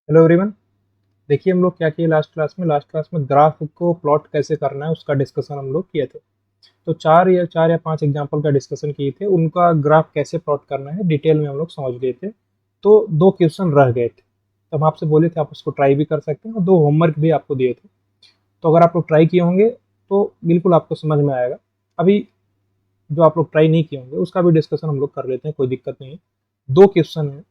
Hello everyone. देखिए हम लोग क्या किए लास्ट क्लास में ग्राफ को प्लॉट कैसे करना है उसका डिस्कशन हम लोग किए थे। तो चार या पांच एग्जांपल का डिस्कशन किए थे, उनका ग्राफ कैसे प्लॉट करना है डिटेल में हम लोग समझ गए थे। तो दो क्वेश्चन रह गए थे, तो हम आपसे बोले थे आप उसको ट्राई भी कर सकते हैं और दो होमवर्क भी आपको दिए थे। तो अगर आप लोग ट्राई किए होंगे तो बिल्कुल आपको समझ में आएगा। अभी जो आप लोग ट्राई नहीं किए होंगे उसका भी डिस्कशन हम लोग कर लेते हैं, कोई दिक्कत नहीं है। दो क्वेश्चन है,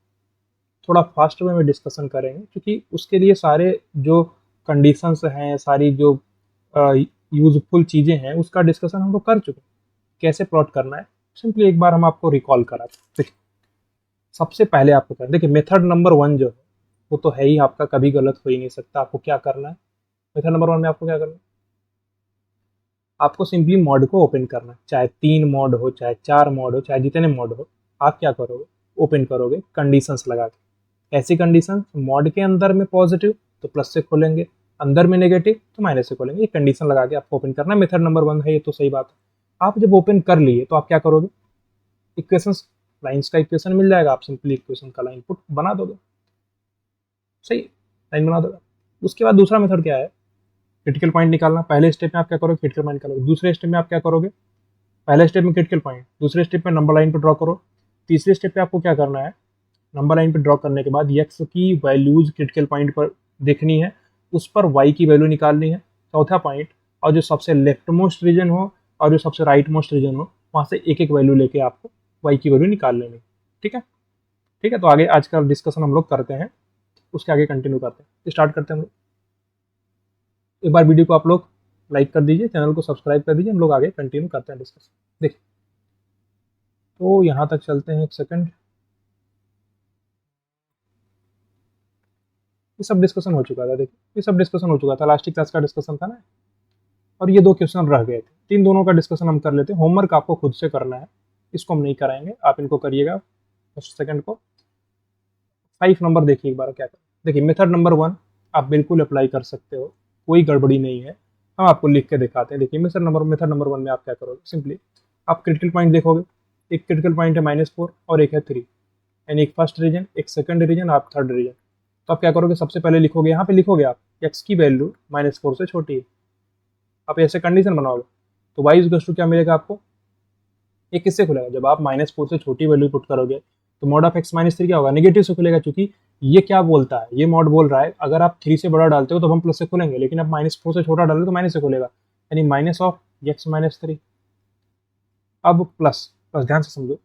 थोड़ा फास्ट वे में डिस्कशन करेंगे क्योंकि उसके लिए सारे जो कंडीशंस हैं, सारी जो यूजफुल चीज़ें हैं उसका डिस्कशन हम लोग कर चुके हैं। कैसे प्लॉट करना है सिंपली एक बार हम आपको रिकॉल कराते हैं। देखिए सबसे पहले आपको करना, देखिए मेथड नंबर वन जो है वो तो है ही आपका, कभी गलत हो ही नहीं सकता। आपको क्या करना है, मेथड नंबर वन में आपको क्या करना है, आपको सिंपली मॉड को ओपन करना है। चाहे 3 मॉड हो, चाहे 4 मॉड हो, चाहे जितने मॉड हो, आप क्या करोगे, ओपन करोगे कंडीशंस लगा के। ऐसी कंडीशन मॉड के अंदर में पॉजिटिव तो प्लस से खोलेंगे, अंदर में नेगेटिव तो माइनस से खोलेंगे। ये कंडीशन लगा के आपको ओपन करना है। मेथड नंबर वन है, ये तो सही बात है। आप जब ओपन कर लिए तो आप क्या करोगे, इक्वेशन, लाइन्स का इक्वेशन मिल जाएगा, आप सिंपली इक्वेशन का लाइन पुट बना दोगे। सही, लाइन बना दोगे। उसके बाद दूसरा मेथड क्या है, क्रिटिकल पॉइंट निकालना। पहले स्टेप में आप क्या करोगे, क्रिटिकल पॉइंट निकालोगे। दूसरे स्टेप में आप क्या करोगे, पहले स्टेप में क्रिटिकल पॉइंट, दूसरे स्टेप में नंबर लाइन पर ड्रॉ करो। तीसरे स्टेप पे आपको क्या करना है, नंबर लाइन पे ड्रॉ करने के बाद एक्स की वैल्यूज क्रिटिकल पॉइंट पर देखनी है, उस पर वाई की वैल्यू निकालनी है। चौथा पॉइंट, और जो सबसे लेफ्ट मोस्ट रीजन हो और जो सबसे राइट मोस्ट रीजन हो वहां से एक एक वैल्यू लेके आपको वाई की वैल्यू निकाल लेनी है। ठीक है, ठीक है। तो आगे आज का डिस्कशन हम लोग करते हैं, उसके आगे कंटिन्यू करते हैं, स्टार्ट करते हैं हम लोग। एक बार वीडियो को आप लोग लाइक कर दीजिए, चैनल को सब्सक्राइब कर दीजिए, हम लोग आगे कंटिन्यू करते हैं डिस्कशन। देखिए तो यहाँ तक चलते हैं, एक सेकंड। ये सब डिस्कशन हो चुका था, देखिए ये सब डिस्कशन हो चुका था, लास्ट क्लास का डिस्कशन था ना। और ये दो क्वेश्चन रह गए थे, तीन दोनों का डिस्कशन हम कर लेते हैं। होमवर्क आपको खुद से करना है, इसको हम नहीं कराएंगे, आप इनको करिएगा फर्स्ट सेकंड को। 5 नंबर देखिए एक बार क्या करें। देखिए मेथड नंबर वन आप बिल्कुल अप्लाई कर सकते हो, कोई गड़बड़ी नहीं है। हम आपको लिख के दिखाते हैं। देखिए मेथड नंबर वन में आप क्या करोगे, सिंपली आप क्रिटिकल पॉइंट देखोगे। एक क्रिटिकल पॉइंट है -4 और एक है 3, यानी एक फर्स्ट रीजन, एक सेकंड रीजन, आप थर्ड रीजन। तो आप क्या करोगे, सबसे पहले लिखोगे, यहाँ पे लिखोगे आप एक्स की वैल्यू -4 से छोटी है। आप ऐसे कंडीशन बनाओगे तो वाई इज टू क्या मिलेगा आपको, ये किससे खुलेगा, जब आप -4 से छोटी वैल्यू पुट करोगे तो मॉड ऑफ x-3 क्या होगा, नेगेटिव से खुलेगा। क्योंकि ये क्या बोलता है, ये मॉड बोल रहा है अगर आप 3 से बड़ा डालते हो तो हम प्लस से खोलेंगे, लेकिन आप -4 से छोटा डालोगे तो माइनस से खुलेगा, यानी माइनस ऑफ x-3। अब प्लस, प्लस ध्यान से समझो,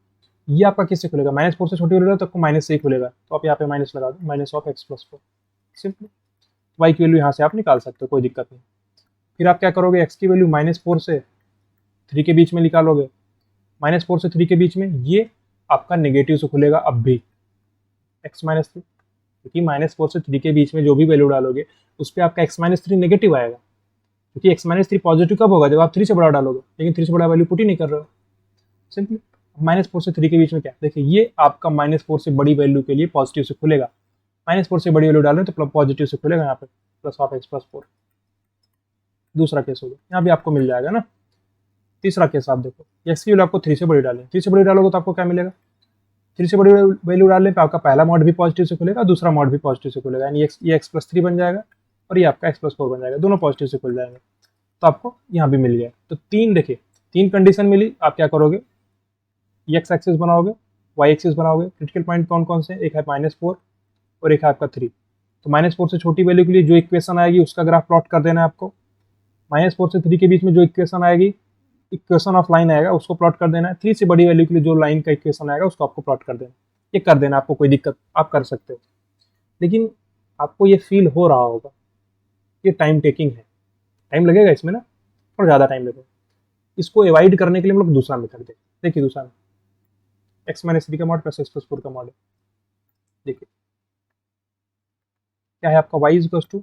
ये आपका किससे खुलेगा, -4 से छोटी वैल्यू तो आपको माइनस से ही खुलेगा। तो आप यहाँ पे माइनस लगा दो, minus of x+4। Simple, y की वैल्यू यहाँ से आप निकाल सकते हो, कोई दिक्कत नहीं। फिर आप क्या करोगे, एक्स की वैल्यू -4 से 3 के बीच में निकालोगे। -4 से 3 के बीच में ये आपका नेगेटिव से खुलेगा अब भी, x-3, क्योंकि -4 से 3 के बीच में जो भी वैल्यू डालोगे उस पर आपका x-3 नेगेटिव आएगा। क्योंकि x-3 पॉजिटिव कब होगा, जब आप 3 से बड़ा डालोगे, लेकिन 3 से बड़ा वैल्यू पुट ही नहीं कर रहे हो। सिंपली -4 से 3 के बीच में क्या, देखिए ये आपका -4 से बड़ी वैल्यू के लिए पॉजिटिव से खुलेगा। -4 से बड़ी वैल्यू डालें तो पॉजिटिव से खुलेगा यहाँ पे, प्लस ऑफ x+4। दूसरा केस हो गया, यहाँ भी आपको मिल जाएगा ना। तीसरा केस आप देखो, एक्स की वैल्यू आपको 3 से बड़ी डालें, 3 से बड़ी डालोगे तो आपको क्या मिलेगा, 3 से बड़ी वैल्यू डालने पे आपका पहला मॉड भी पॉजिटिव से खुलेगा, दूसरा मॉड भी पॉजिटिव से खुलेगा, यानी ये x+3 बन जाएगा और ये आपका x+4 बन जाएगा, दोनों पॉजिटिव से खुल जाएंगे। तो आपको यहाँ भी मिल गया। तो तीन, देखिए तीन कंडीशन मिली, आप क्या करोगे, एक्स एक्सिस बनाओगे, वाई एक्सिस बनाओगे। क्रिटिकल पॉइंट कौन कौन से, एक है -4 और एक है आपका 3। तो -4 से छोटी वैल्यू के लिए जो इक्वेशन आएगी उसका ग्राफ प्लॉट कर देना है आपको। -4 से 3 के बीच में जो इक्वेशन आएगी, इक्वेशन ऑफ लाइन आएगा, उसको प्लॉट कर देना है। 3 से बड़ी वैल्यू के लिए जो लाइन का इक्वेशन आएगा उसको आपको प्लॉट कर देना। ये कर देना, आपको कोई दिक्कत, आप कर सकते हो। लेकिन आपको ये फील हो रहा होगा ये टाइम टेकिंग है, टाइम लगेगा इसमें ना, और ज़्यादा टाइम लगेगा। इसको अवॉइड करने के लिए हम लोग दूसरा मेथड देखते, देखिए दूसरा x-3 का मॉड प्लस x+4 का मॉड है। देखिए क्या है आपका, y इज टू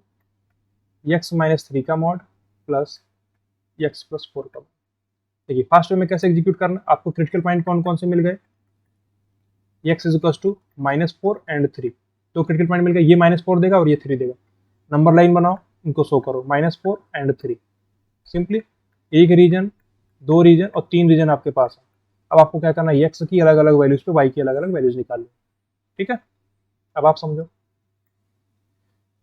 x-3 का मॉड प्लस x+4 का मॉड। देखिए फास्ट वे में कैसे एग्जीक्यूट करना, आपको क्रिटिकल पॉइंट कौन कौन से मिल गए, x इज टू -4 एंड 3। तो क्रिटिकल पॉइंट मिल गया, ये -4 देगा और ये 3 देगा। नंबर लाइन बनाओ, इनको शो करो, -4 एंड 3। सिंपली एक रीजन, दो रीजन और तीन रीजन आपके पास है। अब आपको क्या करना है, एक्स की अलग अलग वैल्यूज पे वाई की अलग अलग वैल्यूज निकाल लो। ठीक है, अब आप समझो,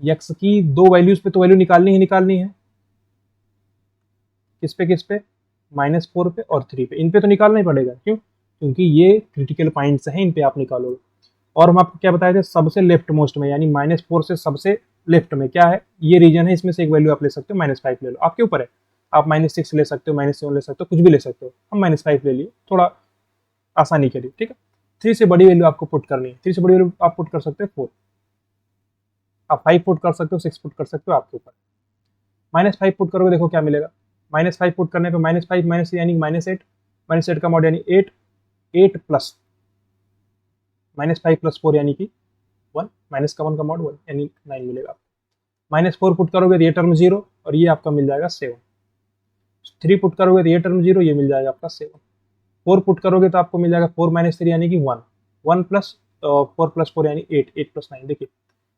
यक्स की दो वैल्यूज पे तो वैल्यू निकालनी ही निकालनी है। किस पे, -4 पे और 3 पे, इन पे तो निकालना ही पड़ेगा। क्यों? क्योंकि ये क्रिटिकल पॉइंट्स हैं, इन पे आप निकालोगे। और हम आपको क्या बताए थे, सबसे लेफ्ट मोस्ट में, यानी -4 से सबसे लेफ्ट में क्या है, ये रीजन है, इसमें से एक वैल्यू आप ले सकते हो, -5 ले लो, आपके ऊपर है। आप -6 ले सकते हो, -7 ले सकते हो, कुछ भी ले सकते हो। हम -5 ले लिए थोड़ा आसानी के लिए, ठीक है। 3 से बड़ी वैल्यू आपको पुट करनी है। 3 से बड़ी वैल्यू आप पुट कर सकते हो 4, आप 5 पुट कर सकते हो, 6 पुट कर सकते हो, आपके ऊपर। -5 पुट करोगे, देखो क्या मिलेगा। -5 पुट करने पे -5 माइनस यानी -8, -8 का मॉड यानी 8, 8 प्लस -5 प्लस 4 यानी कि 1, माइनस का 1 का मॉड 1 यानी 9 मिलेगा आपको। -4 पुट करोगे तो ये टर्म 0 और ये आपका मिल जाएगा 7। 3 पुट करोगे तो ये टर्म 0, ये मिल जाएगा आपका 7। 4 पुट करोगे तो आपको मिल जाएगा 4 - 3 यानी कि 1, 1 प्लस 4 प्लस 4 यानी 8, 8 प्लस 9। देखिए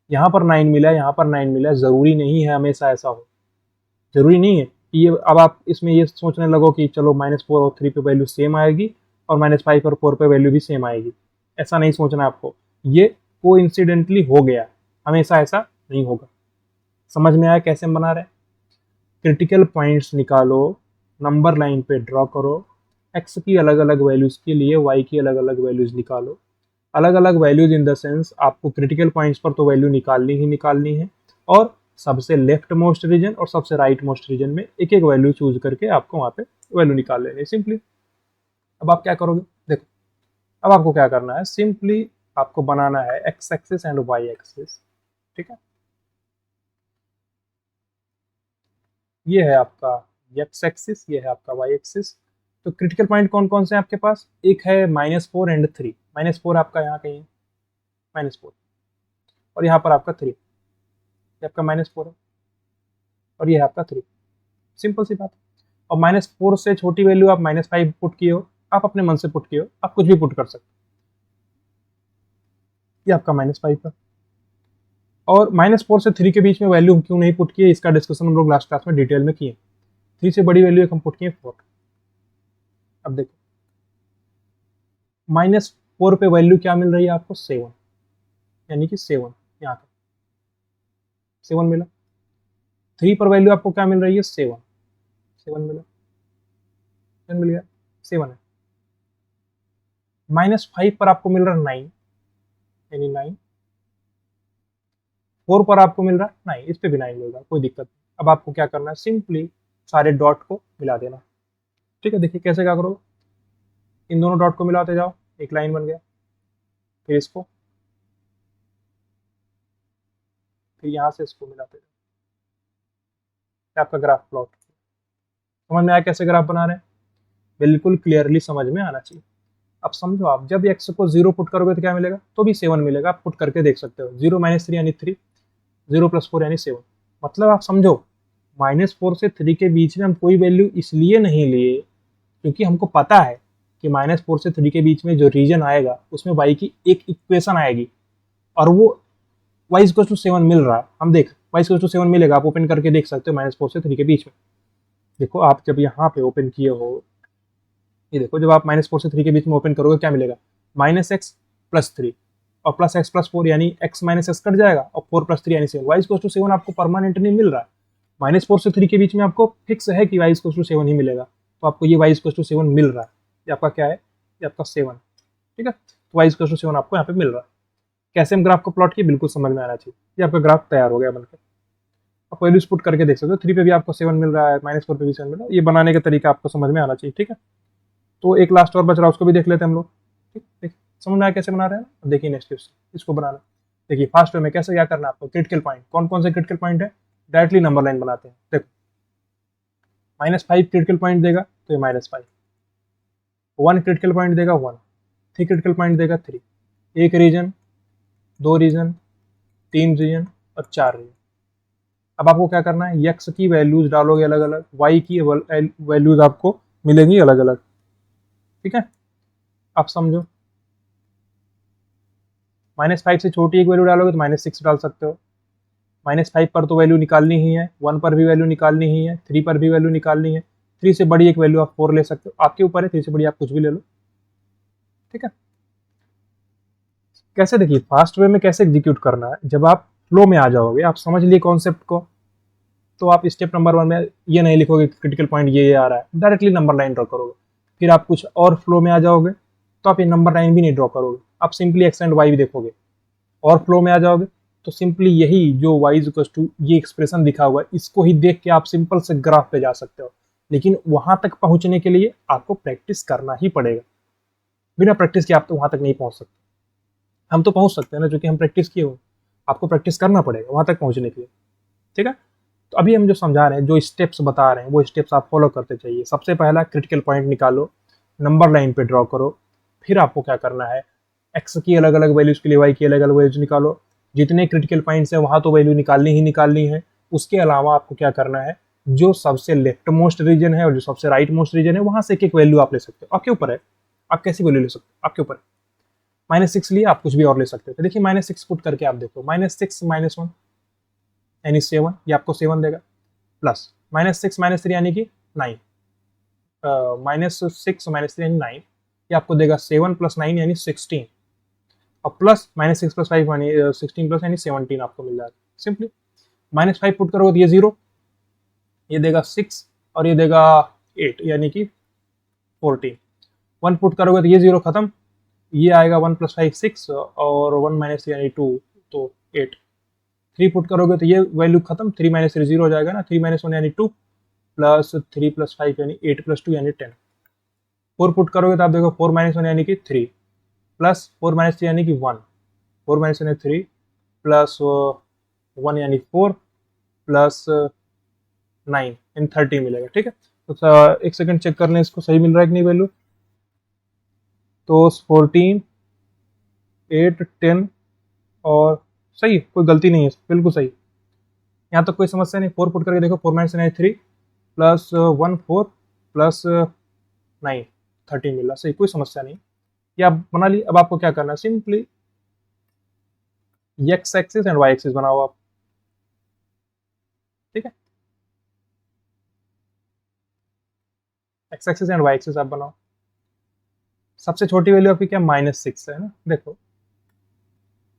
यहाँ पर 9 मिला है, यहाँ पर 9 मिला है, ज़रूरी नहीं है हमेशा ऐसा हो। ज़रूरी नहीं है कि ये, अब आप इसमें ये सोचने लगो कि चलो -4 और 3 पे वैल्यू सेम आएगी और -5 और 4 पे वैल्यू भी सेम आएगी। ऐसा नहीं सोचना आपको, ये कोइंसिडेंटली हो गया, हमेशा ऐसा नहीं होगा। समझ में आया कैसे हम बना रहे हैं? क्रिटिकल पॉइंट्स निकालो, नंबर लाइन पे ड्रॉ करो, एक्स की अलग अलग वैल्यूज़ के लिए वाई की अलग अलग वैल्यूज़ निकालो। अलग अलग वैल्यूज इन द सेंस आपको क्रिटिकल पॉइंट्स पर तो वैल्यू निकालनी ही निकालनी है, और सबसे लेफ्ट मोस्ट रीजन और सबसे राइट मोस्ट रीजन में एक एक वैल्यू चूज करके आपको वहाँ पे वैल्यू निकाल लेनी है सिंपली। अब आप क्या करोगे, देखो अब आपको क्या करना है, सिंपली आपको बनाना है x axis and y axis, ठीक है। ये है आपका एक्स एक्सिस, ये है आपका वाई एक्सिस। तो क्रिटिकल पॉइंट कौन कौन से हैं आपके पास, एक है -4 एंड 3। -4 आपका यहाँ कहीं है, -4, और यहाँ पर आपका 3, ये आपका -4 है और ये है आपका 3। सिंपल सी बात है। और -4 से छोटी वैल्यू आप -5 पुट किए हो, आप अपने मन से पुट किए हो, आप कुछ भी पुट कर सकते हो। ये आपका -5 है। और -4 से 3 के बीच में वैल्यू क्यों नहीं पुट किए, इसका डिस्कशन हम लोग लास्ट क्लास में डिटेल में किए। 3 से बड़ी वैल्यू एक हम पुट किए 4। अब देखो -4 पे वैल्यू क्या मिल रही है आपको, 7, यानी कि 7 यहाँ पे 7 मिला। 3 पर वैल्यू आपको क्या मिल रही है, 7, 7 मिला, 7 मिल गया, 7 है। -5 पर आपको मिल रहा है 9, यानी 9। 4 पर आपको मिल रहा है 9, इस पे भी 9 मिल रहा है, कोई दिक्कत नहीं। अब आपको क्या करना है, सिंपली सारे डॉट को मिला देना, ठीक है। देखिए कैसे क्या करोगे, इन दोनों डॉट को मिलाते जाओ, एक लाइन बन गया। फिर इसको, फिर यहाँ से इसको मिलाते जाओ, आपका ग्राफ प्लॉट। समझ में आया कैसे ग्राफ बना रहे हैं, बिल्कुल क्लियरली समझ में आना चाहिए। अब समझो, आप जब एक्स को 0 पुट करोगे तो क्या मिलेगा, तो भी 7 मिलेगा, आप पुट करके देख सकते हो। 0 - 3 यानी 3, 0 + 4 यानी 7। मतलब आप समझो, -4 से 3 के बीच में हम कोई वैल्यू इसलिए नहीं लिए क्योंकि हमको पता है कि -4 से 3 के बीच में जो रीजन आएगा उसमें y की एक इक्वेशन आएगी, और वो y = 7 मिल रहा है। हम देख, y = 7 मिलेगा, आप ओपन करके देख सकते हो -4 से 3 के बीच में। देखो आप जब यहाँ पे ओपन किए हो, ये देखो जब आप -4 से 3 के बीच में ओपन करोगे क्या मिलेगा, -x + 3 और +x + 4 यानी x - x कट जाएगा, और 4 + 3 यानी 7। y = 7 आपको परमानेंटली मिल रहा है। -4 से 3 के बीच में आपको फिक्स है कि y = 7 ही मिलेगा, तो आपको ये y = 7 मिल रहा है। ये आपका क्या है, ये आपका 7, ठीक है। तो y = 7 आपको यहाँ पे मिल रहा है। कैसे हम ग्राफ को प्लॉट किए, बिल्कुल समझ में आना चाहिए। ये आपका ग्राफ तैयार हो गया बनकर। आप वैल्यूज पुट करके देख सकते हो, 3 पे भी आपको 7 मिल रहा है, -4 पे भी 7 मिल रहा है। ये बनाने का तरीका आपको समझ में आना चाहिए, ठीक है। तो एक लास्ट और बच रहा है, उसको भी देख लेते हैं हम लोग, ठीक। देख समझ में आया कैसे बना रहे हैं। अब देखिए नेक्स्ट क्वेश्चन, इसको बनाना। देखिए फास्ट वे में कैसे क्या करना है आपको, क्रिटिकल पॉइंट कौन कौन से क्रिटिकल पॉइंट है, डायरेक्टली नंबर लाइन बनाते हैं। देखो -5 क्रिटिकल पॉइंट देगा तो ये -5, 1 क्रिटिकल पॉइंट देगा 1, 3 क्रिटिकल पॉइंट देगा 3, एक रीजन, 2 रीजन, 3 रीजन और 4 रीजन। अब आपको क्या करना है, x की वैल्यूज डालोगे अलग अलग, y की वैल्यूज आपको मिलेंगी अलग अलग, ठीक है। आप समझो, -5 से छोटी एक वैल्यू डालोगे तो -6 डाल सकते हो। -5 पर तो वैल्यू निकालनी ही है, 1 पर भी वैल्यू निकालनी ही है, 3 पर भी वैल्यू निकालनी है, 3 से बड़ी एक वैल्यू आप 4 ले सकते हो, आपके ऊपर है, 3 से बड़ी आप कुछ भी ले लो, ठीक है। कैसे, देखिए फास्ट वे में कैसे एग्जीक्यूट करना है, जब आप फ्लो में आ जाओगे, आप समझ लिए कॉन्सेप्ट को, तो आप स्टेप नंबर 1 में ये नहीं लिखोगे क्रिटिकल पॉइंट ये आ रहा है, डायरेक्टली नंबर लाइन ड्रॉ करोगे। फिर आप कुछ और फ्लो में आ जाओगे तो आप ये नंबर लाइन भी नहीं ड्रॉ करोगे, आप सिंपली एक्स एंड वाई भी देखोगे। और फ्लो में आ जाओगे तो सिंपली यही जो y इक्वल टू ये एक्सप्रेशन दिखा हुआ है, इसको ही देख के आप सिंपल से ग्राफ पे जा सकते हो। लेकिन वहां तक पहुंचने के लिए आपको प्रैक्टिस करना ही पड़ेगा, बिना प्रैक्टिस के आप तो वहां तक नहीं पहुंच सकते। हम तो पहुंच सकते हैं ना, जो कि हम प्रैक्टिस किए हो, आपको प्रैक्टिस करना पड़ेगा वहां तक पहुंचने के लिए, ठीक है। तो अभी हम जो समझा रहे हैं, जो स्टेप्स बता रहे हैं, वो स्टेप्स आप फॉलो करते चाहिए। सबसे पहला क्रिटिकल पॉइंट निकालो, नंबर लाइन पे ड्रॉ करो। फिर आपको क्या करना है, एक्स की अलग अलग वैल्यूज के लिए वाई की अलग अलग वैल्यूज निकालो। जितने क्रिटिकल पॉइंट्स हैं वहां तो वैल्यू निकालनी ही निकालनी है। उसके अलावा आपको क्या करना है, जो सबसे लेफ्ट मोस्ट रीजन है और जो सबसे राइट मोस्ट रीजन है, वहां से एक एक वैल्यू आप ले सकते हो, आपके ऊपर है, आप कैसी वैल्यू ले सकते हो, आपके ऊपर। -6 लिए आप कुछ भी और ले सकते थे। देखिए -6 पुट करके आप देखो, -6 -1 यानी 7, ये आपको 7 देगा, प्लस -6 -3 यानी कि 9, -6 -3 यानी 9, ये आपको देगा 7 + 9 यानी 16, और प्लस -6 + 5 यानी 16 प्लस यानी 17 आपको मिल जाएगा। सिंपली -5 पुट करोगे तो ये 0, ये देगा 6 और ये देगा 8 यानी कि 14। 1 पुट करोगे तो ये 0 खत्म, ये आएगा 1 + 5 6 और 1 - यानी 2 तो 8। 3 पुट करोगे तो ये वैल्यू खत्म, 3 - 3 0 हो जाएगा ना, 3 - 1 यानी 2 प्लस 3 + 5 यानी 8 + 2 यानी 10। 4 पुट करोगे तो आप देखो 4 - 1 यानी कि 3 प्लस 4 - 3 यानी कि 1, 4 - 1 यानी 3 प्लस 1 यानी 4 प्लस 9 इन 30 मिलेगा, ठीक है। तो एक सेकंड चेक कर लें इसको, सही मिल रहा है कि नहीं वैल्यू। तो 14 8 10 और सही, कोई गलती नहीं है, बिल्कुल सही, यहाँ तक कोई समस्या नहीं। 4 पुट करके देखो, 4 - 9 3 प्लस 1 4 प्लस 9 13 मिला, सही, कोई समस्या नहीं। ये आप बना ली। अब आपको क्या करना है, simply x axis and y axis बनाओ आप, ठीक है। X axis and y axis आप बनाओ। सबसे छोटी वैल्यू आपकी क्या, -6 है ना, देखो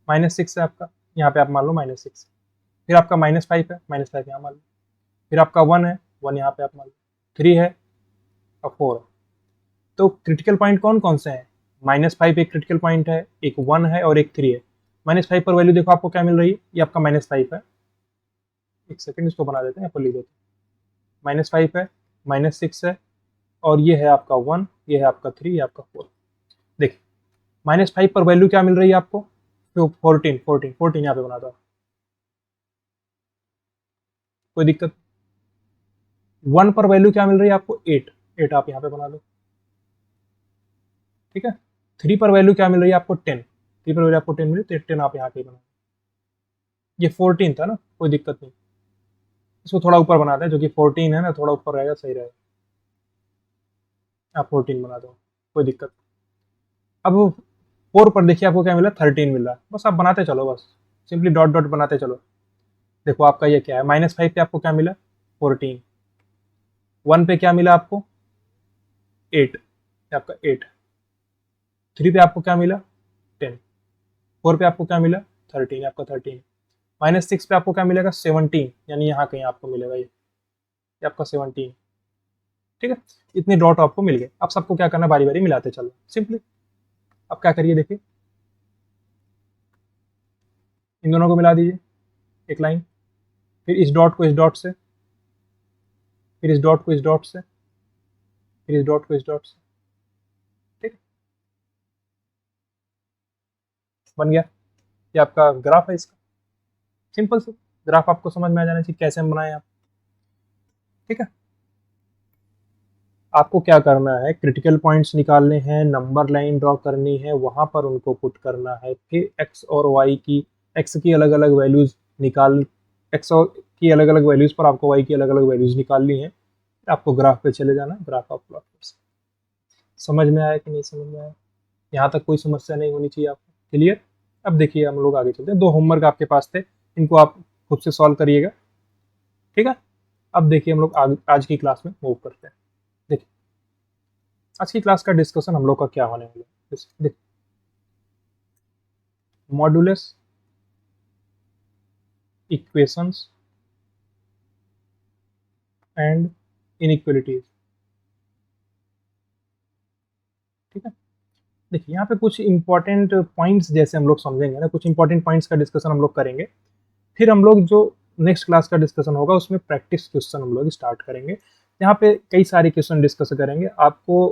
-6 है आपका, यहाँ पे आप मान लो -6। फिर आपका -5 है, -5 यहाँ मान लो। फिर आपका 1 है, 1 यहाँ पे आप मान लो। 3 है और 4 है। तो क्रिटिकल पॉइंट कौन कौन से हैं, -5 एक क्रिटिकल पॉइंट है, एक 1 है और एक 3 है। -5 पर वैल्यू देखो आपको क्या मिल रही है, ये आपका -5 है। एक सेकंड इसको बना देते हैं, यहाँ पर लिख देते हैं। -5 है, -6 है और ये है आपका 1, ये है आपका 3, ये आपका 4। देखिए -5 पर वैल्यू क्या मिल रही है आपको, तो 14 14 14 यहाँ पे बना दो, कोई दिक्कत। 1 पर वैल्यू क्या मिल रही है आपको, 8 8 आप यहाँ पे बना दो, ठीक है। 3 पर वैल्यू क्या मिल रही है आपको, 10 3 पर वैल्यू आपको 10 मिली, तो 10 आप यहाँ पे बना। ये 14 था ना, कोई दिक्कत नहीं। इसको थोड़ा ऊपर बनाते हैं, जो कि 14 है ना, थोड़ा ऊपर रहेगा, सही रहेगा। आप 14 बना दो, कोई दिक्कत। अब 4 पर देखिए आपको क्या मिला, 13 मिला। बस आप बनाते चलो, बस सिंपली डॉट डॉट बनाते चलो। देखो आपका ये क्या है, -5 पे आपको क्या मिला, 14। 1 पे क्या मिला आपको, 8, आपका 8। 3 पे आपको क्या मिला, 10। 4 पे आपको क्या मिला, 13, आपका 13। -6 पे आपको क्या मिलेगा, 17, यानी यहाँ कहीं आपको मिलेगा ये आपका 17, ठीक है। इतने डॉट आपको मिल गए। अब सबको क्या करना, बारी बारी मिलाते चलो सिंपली। अब क्या करिए, देखिए इन दोनों को मिला दीजिए एक लाइन, फिर इस डॉट को इस डॉट से, फिर इस डॉट को इस डॉट से, फिर इस डॉट को इस डॉट से, ठीक है, बन गया। ये आपका ग्राफ है इसका, सिंपल से ग्राफ आपको समझ में आ जाना चाहिए कैसे हम बनाए आप, ठीक है। आपको क्या करना है, क्रिटिकल पॉइंट्स निकालने हैं, नंबर लाइन ड्रॉ करनी है, वहां पर उनको पुट करना है। फिर एक्स और वाई की, एक्स की अलग अलग वैल्यूज निकाल, एक्स और की अलग अलग वैल्यूज पर आपको वाई की अलग अलग वैल्यूज निकालनी है। आपको ग्राफ पे चले जाना, ग्राफ आप प्लॉट कर सकते। समझ में आया कि नहीं समझ में आया, यहाँ तक कोई समस्या नहीं होनी चाहिए आपको, क्लियर। अब देखिए हम लोग आगे चलते हैं। 2 होमवर्क आपके पास थे, इनको आप खुद से सॉल्व करिएगा, ठीक है। अब देखिए हम लोग आज की क्लास में मूव करते हैं। देखिए आज की क्लास का डिस्कशन हम लोग का क्या होने वाला है, देखिए मॉडुलस इक्वेशंस एंड इनइक्वलिटीज। ठीक है, देखिए यहाँ पे कुछ इंपॉर्टेंट पॉइंट्स जैसे हम लोग समझेंगे ना, कुछ इंपॉर्टेंट पॉइंट्स का डिस्कशन हम लोग करेंगे। फिर हम लोग जो नेक्स्ट क्लास का डिस्कशन होगा उसमें प्रैक्टिस क्वेश्चन हम लोग स्टार्ट करेंगे। यहाँ पे कई सारे क्वेश्चन डिस्कस करेंगे। आपको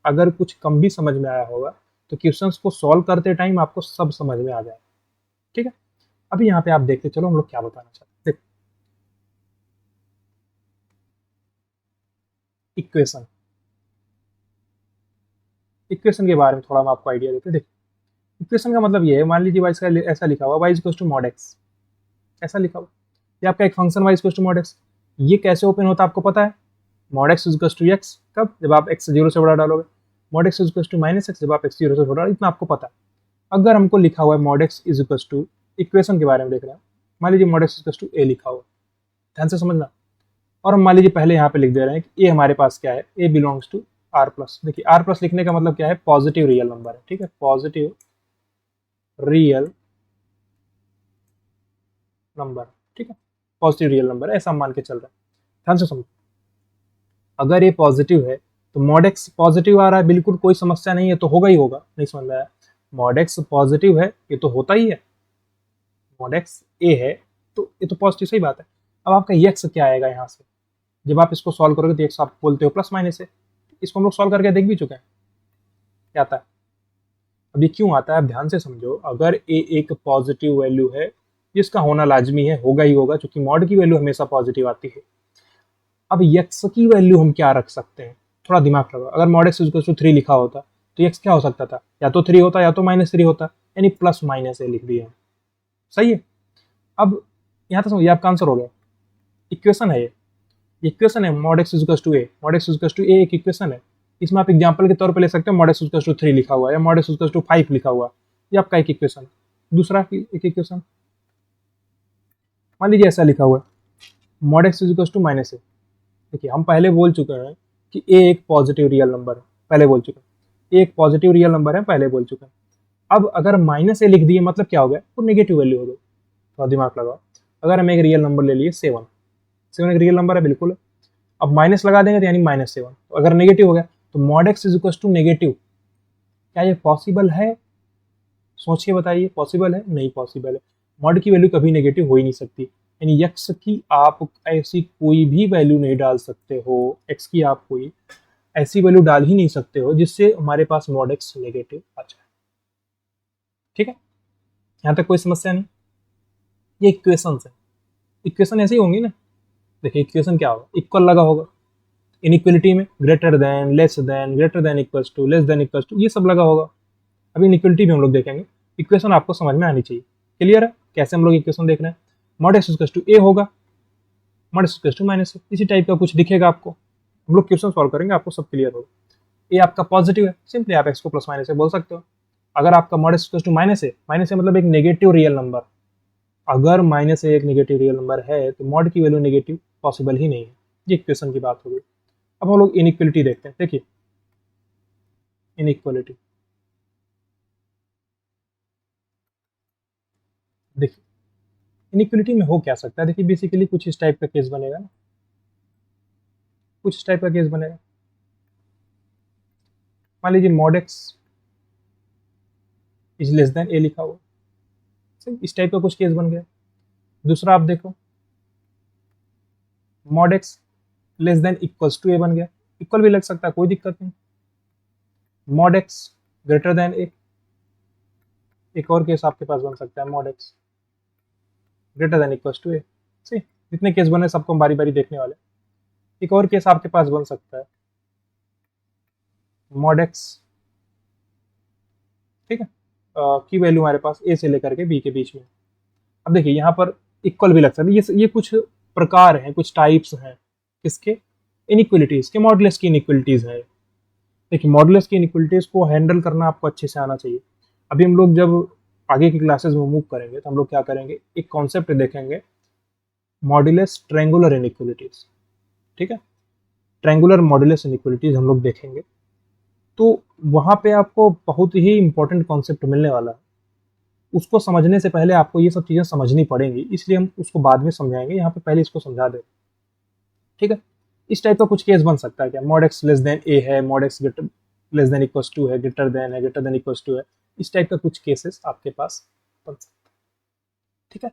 अगर कुछ कम भी समझ में आया होगा तो क्वेश्चंस को सॉल्व करते टाइम आपको सब समझ में आ जाए। ठीक है, अभी यहाँ पे आप देखते चलो हम लोग क्या बताना चाहते हैं। इक्वेशन, इक्वेशन के बारे में थोड़ा हम आपको आइडिया देते हैं। देखिए इक्वेशन का मतलब ये है, मान लीजिए वाई का ऐसा लिखा हुआ y equal to mod x, ऐसा लिखा हुआ, ये आपका एक function y equal to mod x. ये कैसे ओपन होता है आपको पता है? Mod x equal to x, कब? जब आप x जीरो से बड़ा डालोगे। Mod x equal to minus x, जब आप x जीरो से बड़ा डालो, इतना आपको पता है। अगर हमको लिखा हुआ है mod x is equal to, equation के बारे में देख रहे हैं, मान लीजिए mod x equal to a लिखा हुआ, ध्यान से समझना। और हम मान लीजिए पहले यहाँ पे लिख दे रहे हैं कि ए हमारे पास क्या है, ए बिलोंग्स टू आर प्लस। देखिए आर प्लस लिखने का मतलब क्या है? पॉजिटिव रियल नंबर है। ठीक है, पॉजिटिव रियल नंबर। ठीक है, पॉजिटिव रियल नंबर है, ऐसा मान के चल रहा है। ध्यान से समझो, अगर ये पॉजिटिव है तो मॉड एक्स पॉजिटिव आ रहा है, बिल्कुल कोई समस्या नहीं है, तो होगा ही होगा। नहीं समझ में आया? मॉड एक्स पॉजिटिव है, ये तो होता ही है। मॉड एक्स ए है तो ये तो पॉजिटिव, सही बात है। अब आपका एक्स क्या आएगा यहाँ से? जब आप इसको सॉल्व करोगे तो एक्स आप बोलते हो प्लस माइनस है। इसको हम लोग सॉल्व करके देख भी चुके हैं क्या आता है। अब ये क्यों आता है आप ध्यान से समझो। अगर ए एक पॉजिटिव वैल्यू है, जिसका होना लाजमी है, होगा ही होगा, क्योंकि मॉड की वैल्यू हमेशा पॉजिटिव आती है। अब एक्स की वैल्यू हम क्या रख सकते हैं? थोड़ा दिमाग लगाओ। अगर मॉड एक्स इक्वल टू 3 लिखा होता तो एक्स क्या हो सकता था? या तो 3 होता या तो -3 होता, यानी प्लस माइनस ए लिख दिया। सही है। अब यहाँ तक समझिए, आपका आंसर हो गया। इक्वेशन है ये, इक्वेशन है mod x equal to a. Mod x equal to a एक इक्वेशन है। इसमें आप एग्जांपल के तौर पे ले सकते हो, मॉड एक्स इक्वल टू 3 लिखा हुआ है या मॉड एक्स इक्वल टू 5 लिखा हुआ है, ये आपका एक इक्वेशन। दूसरा एक इक्वेशन मान लीजिए ऐसा लिखा हुआ है, mod x equal to minus a. देखिए हम पहले बोल चुके हैं कि ए एक पॉजिटिव रियल नंबर है, पहले बोल चुके हैं। ए एक पॉजिटिव रियल नंबर है, पहले बोल चुके हैं। अब अगर माइनस ए लिख दिए मतलब क्या हो गया? वो नेगेटिव वैल्यू हो गई। थोड़ा दिमाग लगाओ। अगर हम एक रियल नंबर ले लिए 7, 7 एक रियल नंबर है बिल्कुल। अब माइनस लगा देंगे तो यानी -7। तो अगर नेगेटिव हो गया तो mod x is equal to negative. क्या ये पॉसिबल है? सोच के बताइए, पॉसिबल है? नहीं पॉसिबल है। मॉड की वैल्यू कभी नेगेटिव हो ही नहीं सकती। यानी एक्स की आप ऐसी कोई भी वैल्यू नहीं डाल सकते हो, एक्स की आप कोई ऐसी वैल्यू डाल ही नहीं सकते हो जिससे हमारे पास मॉड एक्स नेगेटिव आ जाए। ठीक है, यहाँ तक कोई समस्या नहीं। ये इक्वेशन है, इक्वेशन ऐसे ही होंगी ना। देखिए इक्वेशन क्या होगा? इक्वल लगा होगा, इनइक्वलिटी में greater than, less than, greater than equals to, less than equals to, ये सब लगा होगा। अभी इनइक्वलिटी में हम लोग देखेंगे। इक्वेशन आपको समझ में आनी चाहिए। क्लियर है कैसे हम लोग इक्वेशन देख रहे हैं? Mod x equals to a होगा, mod x equals to minus, इसी टाइप का कुछ दिखेगा आपको। हम लोग क्वेश्चन सॉल्व करेंगे, आपको सब क्लियर होगा। ए आपका पॉजिटिव है, सिंपली आप एक्स को प्लस माइनस से बोल सकते हो। अगर आपका mod x equals to minus है, माइनस है मतलब एक नेगेटिव रियल नंबर। अगर माइनस एक नेगेटिव रियल नंबर है तो मॉड की वैल्यू नेगेटिव पॉसिबल ही नहीं है। ये इक्वेशन की बात हो गई। अब हम लोग इनइक्वलिटी देखते हैं। देखिए इनइक्वलिटी, देखिए इनइक्वलिटी में हो क्या सकता है? देखिए बेसिकली कुछ इस टाइप का केस बनेगा ना, कुछ इस टाइप का केस बनेगा। मान लीजिए mod x is less than a लिखा हुआ, सही, इस टाइप का कुछ केस बन गया। दूसरा आप देखो, mod x less than equals to a बन गया, इक्वल भी लग सकता है, कोई दिक्कत नहीं। Mod x greater than a, एक और केस आपके पास बन सकता है, mod x greater than equals to a. सही, जितने केस बने सबको हम बारी बारी देखने वाले। एक और केस आपके पास बन सकता है, मॉड एक्स, ठीक है, की वैल्यू हमारे पास ए से लेकर के बी के बीच में। अब देखिए यहाँ पर इक्वल भी लग सकता है। ये कुछ प्रकार हैं, कुछ टाइप्स हैं किसके? इनइक्वलिटीज के, मॉडुलस की इनइक्वलिटीज है। देखिए मॉडुलस की इनइक्वलिटीज को हैंडल करना आपको अच्छे से आना चाहिए। अभी हम लोग जब आगे की क्लासेस में मूव करेंगे तो हम लोग क्या करेंगे, एक कॉन्सेप्ट देखेंगे, मॉडुलस ट्रायंगुलर इनइक्वलिटीज। ठीक है, ट्रायंगुलर मॉडुलस इनइक्वलिटीज हम लोग देखेंगे। तो वहाँ पे आपको बहुत ही इंपॉर्टेंट कॉन्सेप्ट मिलने वाला है। उसको समझने से पहले आपको ये सब चीज़ें समझनी पड़ेंगी, इसलिए हम उसको बाद में समझाएंगे, यहाँ पे पहले इसको समझा दें। ठीक है, इस टाइप का कुछ केस बन सकता है क्या, mod x less than a है, mod x less than equals to है, ग्रेटर देन इक्वल्स टू है, इस टाइप का कुछ केसेस आपके पास बन सकता है। ठीक है,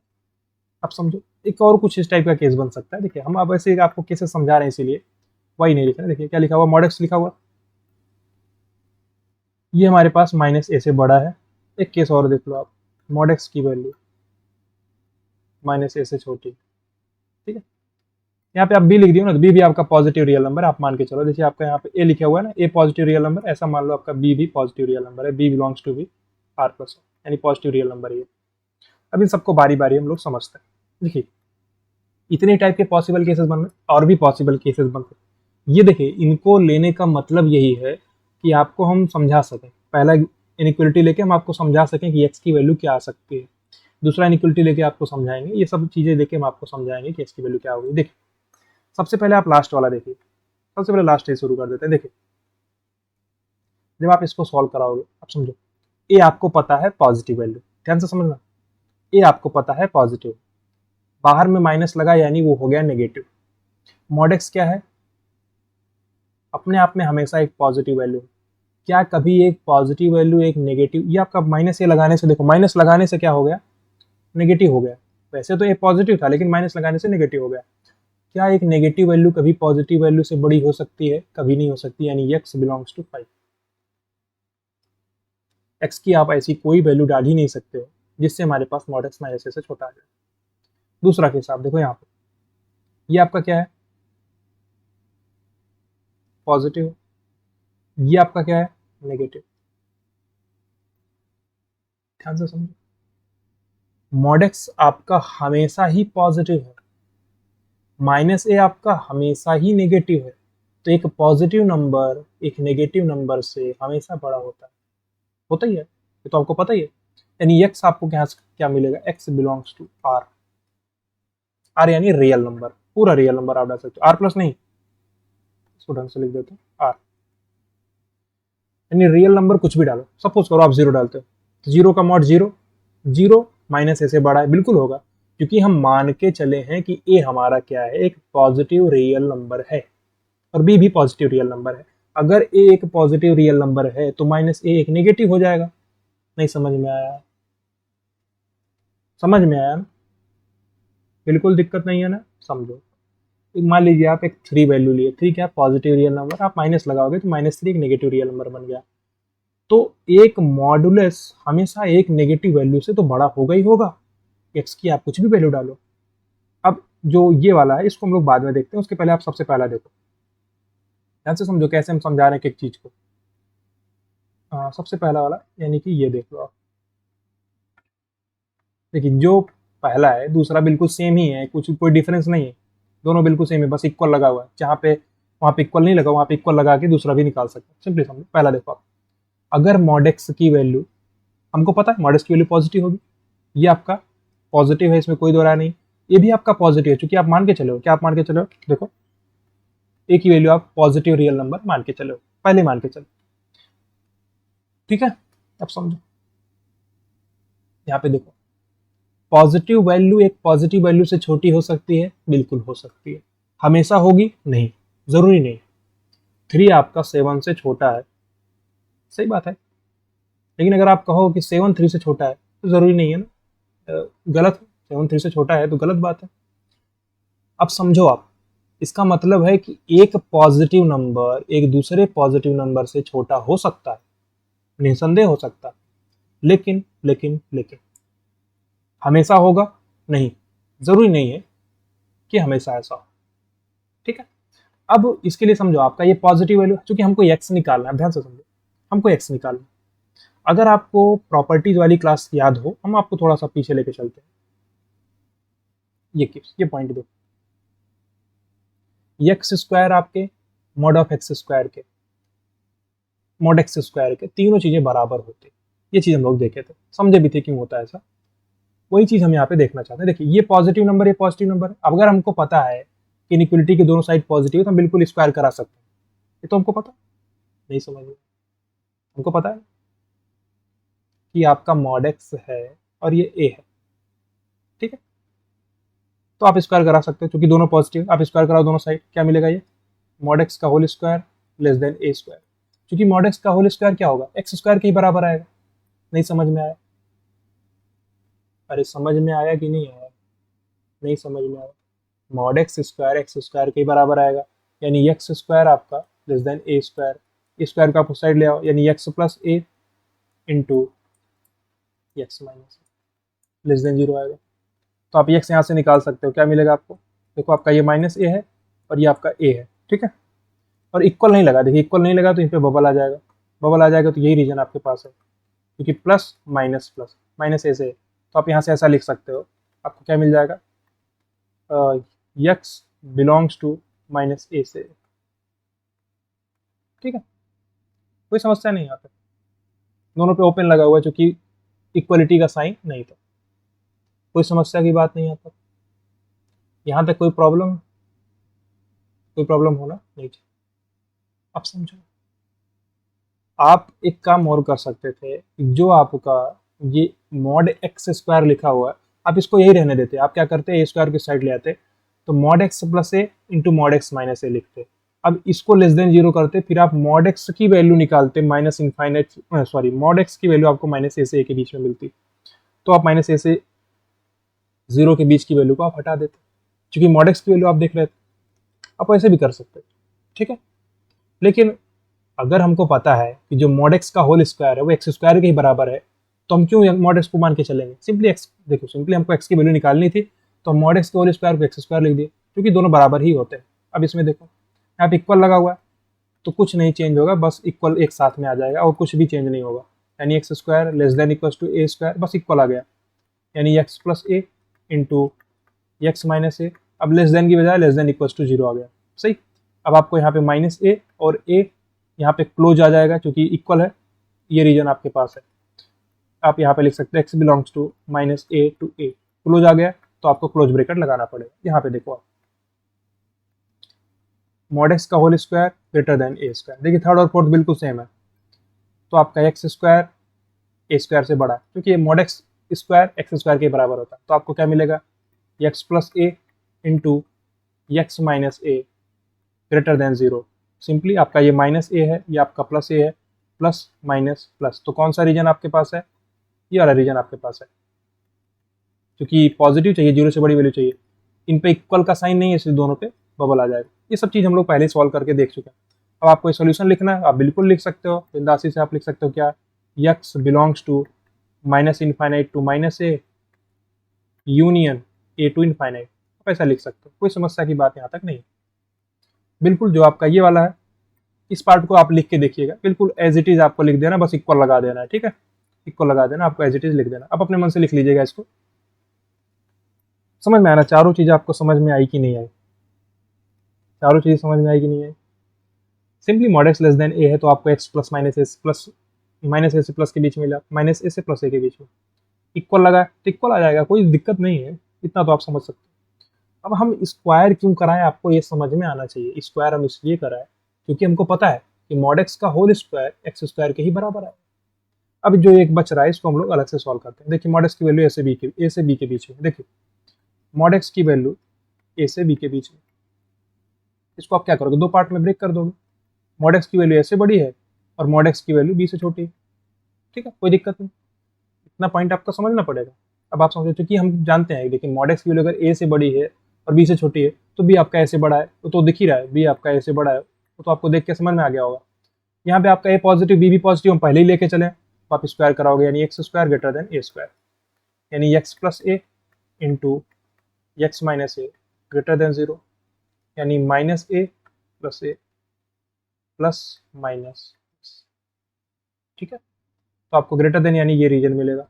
आप समझो एक और कुछ इस टाइप का केस बन सकता है। देखिए हम अब ऐसे आपको केसेस समझा रहे हैं, इसीलिए वही नहीं लिखा है। देखिए क्या लिखा हुआ, मॉड एक्स लिखा हुआ, ये हमारे पास माइनस ए से बड़ा है। एक केस और देख लो आप, मॉड एक्स की वैल्यू माइनस ए से छोटी। ठीक है, यहाँ पे आप बी लिख दियो ना, तो बी भी आपका पॉजिटिव रियल नंबर आप मान के चलो। देखिए आपका यहाँ पे ए लिखा हुआ है ना, ए पॉजिटिव रियल नंबर, ऐसा मान लो आपका बी भी पॉजिटिव रियल नंबर है, b belongs to b r plus, यानी पॉजिटिव रियल नंबर है। अब इन सबको बारी बारी हम लोग समझते हैं। देखिए इतने टाइप के पॉसिबल केसेस बन रहे, और भी पॉसिबल केसेस बन सकते। ये देखिए इनको लेने का मतलब यही है कि आपको हम समझा सकें, पहला इनइक्वलिटी लेके हम आपको समझा सकें कि एक्स की वैल्यू क्या आ सकती है, दूसरा इनइक्वलिटी लेके आपको समझाएंगे, ये सब चीज़ें लेके हम आपको समझाएंगे कि एक्स की वैल्यू क्या होगी। देखिए सबसे पहले आप लास्ट वाला देखिए, सबसे पहले लास्ट से शुरू कर देते हैं। देखिए जब आप इसको सॉल्व कराओगे, आप समझो ए आपको पता है पॉजिटिव वैल्यू, ध्यान से समझना, ए आपको पता है पॉजिटिव, बाहर में माइनस लगा यानी वो हो गया नेगेटिव। मॉड एक्स क्या है, अपने आप में हमेशा एक पॉजिटिव वैल्यू। क्या कभी एक पॉजिटिव वैल्यू एक नेगेटिव, ये आपका माइनस ए लगाने से, देखो माइनस लगाने से क्या हो गया, नेगेटिव हो गया। वैसे तो ये पॉजिटिव था लेकिन माइनस लगाने से नेगेटिव हो गया। क्या एक नेगेटिव वैल्यू कभी पॉजिटिव वैल्यू से बड़ी हो सकती है, कभी नहीं हो सकती, यानी x बिलोंग्स टू 5। x की आप ऐसी कोई वैल्यू डाल ही नहीं सकते हो जिससे हमारे पास मॉड एक्स माइनस ए से छोटा आ जाए। दूसरा केस आप देखो यहाँ पे, ये आपका क्या है, पॉजिटिव, ये आपका क्या है, नेगेटिव। ध्यान से समझो, मॉड एक्स आपका हमेशा ही पॉजिटिव है, माइनस ए आपका हमेशा ही नेगेटिव है। तो एक पॉजिटिव नंबर एक नेगेटिव नंबर से हमेशा बड़ा होता ही है, ये तो आपको पता ही है। यानी x आपको क्या क्या मिलेगा, x belongs to r, r यानी रियल नंबर, पूरा रियल नंबर आप डाल सकते हो, r प्लस नहीं, इसको ढंग से लिख देते हैं r, यानी रियल नंबर कुछ भी डालो। सपोज करो आप जीरो डालते हो, तो जीरो का मॉड जीरो, जीरो माइनस ए से बड़ा है, बिल्कुल होगा, क्योंकि हम मान के चले हैं कि ए हमारा क्या है, एक पॉजिटिव रियल नंबर है, और बी भी पॉजिटिव रियल नंबर है। अगर ए एक पॉजिटिव रियल नंबर है तो माइनस ए एक नेगेटिव हो जाएगा। नहीं समझ में आया, समझ में आया ना, बिल्कुल दिक्कत नहीं है ना, समझो। मान लीजिए आप एक थ्री वैल्यू लिए, थ्री क्या पॉजिटिव रियल नंबर, आप माइनस लगाओगे तो माइनस थ्री एक नेगेटिव रियल नंबर बन गया। तो एक मॉडुलस हमेशा एक नेगेटिव वैल्यू से तो बड़ा होगा ही होगा, एक्स की आप कुछ भी वैल्यू डालो। अब जो ये वाला है इसको हम लोग बाद में देखते हैं, उसके पहले आप सबसे पहला देखो, ध्यान से समझो कैसे हम समझा रहे हैं एक चीज को। सबसे पहला वाला यानी कि ये देख लो आप, देखिए जो पहला है दूसरा बिल्कुल सेम ही है, कुछ कोई डिफरेंस नहीं है, दोनों बिल्कुल सेम है, बस इक्वल लगा हुआ है। जहाँ पे वहाँ पे इक्वल नहीं लगा, वहाँ पे इक्वल लगा के दूसरा भी निकाल सकते हैं। सिंपली समझो, पहला देखो आप, अगर मॉड एक्स की वैल्यू, हमको पता है मॉड एक्स की वैल्यू पॉजिटिव होगी, ये आपका पॉजिटिव है, इसमें कोई दो राय नहीं। ये भी आपका पॉजिटिव है, चूंकि आप मान के चले हो, क्या आप मान के चले हो, देखो ए की वैल्यू आप पॉजिटिव रियल नंबर मान के चले हो, पहले मान के चलो, ठीक है। अब समझो यहाँ पे देखो, पॉजिटिव वैल्यू एक पॉजिटिव वैल्यू से छोटी हो सकती है, बिल्कुल हो सकती है। हमेशा होगी नहीं, जरूरी नहीं। थ्री आपका सेवन से छोटा है, सही बात है, लेकिन अगर आप कहो कि सेवन थ्री से छोटा है तो जरूरी नहीं है ना, गलत है, सेवन थ्री से छोटा है तो गलत बात है। अब समझो आप, इसका मतलब है कि एक पॉजिटिव नंबर एक दूसरे पॉजिटिव नंबर से छोटा हो सकता है, निसंदेह हो सकता है, लेकिन लेकिन लेकिन हमेशा होगा नहीं, जरूरी नहीं है कि हमेशा ऐसा हो, ठीक है। अब इसके लिए समझो आपका ये पॉजिटिव वैल्यू, क्योंकि हमको एक्स निकालना है, ध्यान से समझो, हमको एक्स निकालना है। अगर आपको प्रॉपर्टीज वाली क्लास याद हो, हम आपको थोड़ा सा पीछे लेके चलते हैं। ये पॉइंट दो, एक्स स्क्वायर आपके मॉड ऑफ एक्स स्क्वायर के मॉड एक्स स्क्वायर के तीनों चीजें बराबर होती, ये चीज हम लोग देखे थे, समझे भी थे क्यों होता है ऐसा। वही चीज हम यहाँ पे देखना चाहते हैं। देखिए ये पॉजिटिव नंबर, ये पॉजिटिव नंबर है। अब अगर हमको पता है कि इनइक्वलिटी के दोनों साइड पॉजिटिव है तो हम बिल्कुल स्क्वायर करा सकते हैं, ये तो हमको पता नहीं, समझ, हमको पता है कि आपका मॉड एक्स है और ये a है, ठीक है। तो आप स्क्वायर करा सकते हो, क्योंकि दोनों पॉजिटिव, आप स्क्वायर कराओ दोनों साइड, क्या मिलेगा ये मॉड एक्स का whole square less than a square. क्योंकि मॉड एक्स का होल स्क्वायर क्या होगा, एक्स स्क्वायर के ही बराबर आएगा। नहीं समझ में आया? अरे समझ में आया कि नहीं आया? नहीं समझ में आया। मॉड एक्स स्क्वायर के ही बराबर आएगा, यानी एक्स स्क्वायर आपका less than a square. Square का आप उस साइड ले आओ, यानी x plus a into x minus less than 0 आएगा। तो आप एक्स यहाँ से निकाल सकते हो, क्या मिलेगा आपको, देखो आपका ये माइनस ए है और ये आपका ए है, ठीक है। और इक्वल नहीं लगा, देखिए इक्वल नहीं लगा तो यहाँ पे बबल आ जाएगा, बबल आ जाएगा तो यही रीजन आपके पास है, क्योंकि प्लस माइनस ए से है। तो आप यहाँ से ऐसा लिख सकते हो, आपको क्या मिल जाएगा, एक्स बिलोंग्स टू माइनस ए से, ठीक है। कोई समस्या नहीं आता, दोनों पे ओपन लगा हुआ है, क्योंकि इक्वलिटी का साइन नहीं था, कोई समस्या की बात नहीं आता। यहाँ तक कोई प्रॉब्लम होना नहीं चाहिए। अब समझो, आप एक काम और कर सकते थे, जो आपका ये मॉड एक्स स्क्वायर लिखा हुआ है, आप इसको यही रहने देते, आप क्या करते ए स्क्वायर की साइड ले आते, तो mod x plus a into mod x minus ए लिखते। अब इसको लेस देन 0 करते, फिर आप मॉड एक्स की वैल्यू निकालते minus infinite, sorry mod x की वैल्यू आपको माइनस ए से ए के बीच में मिलती, तो आप माइनस ए से 0 के बीच की वैल्यू को आप हटा देते, क्योंकि मॉड एक्स की वैल्यू आप देख रहे थे। आप ऐसे भी कर सकते, ठीक है। लेकिन अगर हमको पता है कि जो मॉड एक्स का होल स्क्वायर है वो एक्स स्क्वायर के ही बराबर है, तो हम क्यों मॉड एक्स को मान के चलेंगे, सिंपली एक्स, देखो सिंपली हमको एक्स की वैल्यू निकालनी थी, तो मॉड एक्स के होल स्क्वायर को एक्स स्क्वायर लिख दिए, क्योंकि दोनों बराबर ही होते हैं। अब इसमें देखो यहाँ पे इक्वल लगा हुआ है, तो कुछ नहीं चेंज होगा, बस इक्वल एक साथ में आ जाएगा और कुछ भी चेंज नहीं होगा, यानी x square less than equal to a square, बस इक्वल आ गया, यानी x plus a into x minus a. अब लेस देन की बजाय लेस देन इक्वल टू 0 आ गया, सही। अब आपको यहाँ पे माइनस ए और ए यहाँ पे क्लोज आ जाएगा, क्योंकि इक्वल है, ये रीजन आपके पास है। आप यहाँ पे लिख सकते हैं x belongs to minus a to a, close आ गया, तो आपको क्लोज ब्रेकेट लगाना पड़ेगा। यहाँ पे देखो आप मॉड एक्स का होल स्क्वायर ग्रेटर देन ए स्क्वायर, देखिए थर्ड और फोर्थ बिल्कुल सेम है, तो आपका एक्स स्क्वायर ए स्क्वायर से बड़ा है, क्योंकि ये mod x square x square के बराबर होता है। तो आपको क्या मिलेगा, x plus a into x minus A greater than 0। Simply आपका ये माइनस ए है, ये आपका प्लस ए है, प्लस माइनस प्लस, तो कौन सा रीजन आपके पास है, ये वाला रीजन आपके पास है, क्योंकि पॉजिटिव चाहिए, 0 से बड़ी वैल्यू चाहिए। इन पे इक्वल का साइन नहीं है, इसलिए दोनों पे बबल आ जाएगा। ये सब चीज़ हम लोग पहले ही सॉल्व करके देख चुके हैं। अब आपको सोल्यूशन लिखना है, आप बिल्कुल लिख सकते हो, बिंदासी से आप लिख सकते हो क्या, x belongs to minus infinite to minus a union a to infinite, आप ऐसा लिख सकते हो, कोई समस्या की बात यहाँ तक नहीं। बिल्कुल जो आपका ये वाला है, इस पार्ट को आप लिख के देखिएगा, बिल्कुल एज इट इज आपको लिख देना, बस इक्वल लगा देना है, ठीक है, इक्वल लगा देना, आपको एज इट इज लिख देना। अब अपने मन से लिख लीजिएगा इसको, समझ में आना, चारों चीज़ आपको समझ में आई कि नहीं आई, चारों चीज़ समझ में आई कि नहीं आई। Simply mod x less than a है, तो आपको एक्स प्लस माइनस ए से प्लस के बीच में मिला, माइनस ए से प्लस ए के बीच में इक्वल लगा, तो इक्वल आ जाएगा, कोई दिक्कत नहीं है, इतना तो आप समझ सकते हो। अब हम स्क्वायर क्यों कराएं, आपको ये समझ में आना चाहिए, स्क्वायर हम इसलिए कराएं क्योंकि हमको पता है कि मॉड एक्स का होल स्क्वायर एक्स स्क्वायर के ही बराबर है। अब जो एक बच रहा है इसको हम लोग अलग से सॉल्व करते हैं। देखिए मॉड एक्स की वैल्यू ए से बी के बीच में, देखिए मॉड एक्स की वैल्यू ए से बी के बीच में, इसको आप क्या करोगे, दो पार्ट में ब्रेक कर दोगे, मॉड एक्स की वैल्यू ए से बड़ी है और मॉड एक्स की वैल्यू बी से छोटी है, ठीक है, कोई दिक्कत नहीं, इतना पॉइंट आपको समझना पड़ेगा। अब आप समझो, क्योंकि हम जानते हैं, लेकिन मॉड एक्स की वैल्यू अगर ए से बड़ी है और बी से छोटी है, तो बी आपका ए से बड़ा है, तो दिख ही रहा है, बी आपका ए से बड़ा है, तो आपको देख के समझ में आ गया होगा। यहाँ पे आपका ए पॉजिटिव बी भी पॉजिटिव हम पहले ही लेके चले, तो आप स्क्वायर कराओगे, यानी एक्स स्क्वायर ग्रेटर देन ए स्क्वायर, यानी x plus a into x minus A greater than 0, यानी माइनस ए प्लस माइनस, ठीक है। तो आपको ग्रेटर देन यानी ये रीजन मिलेगा,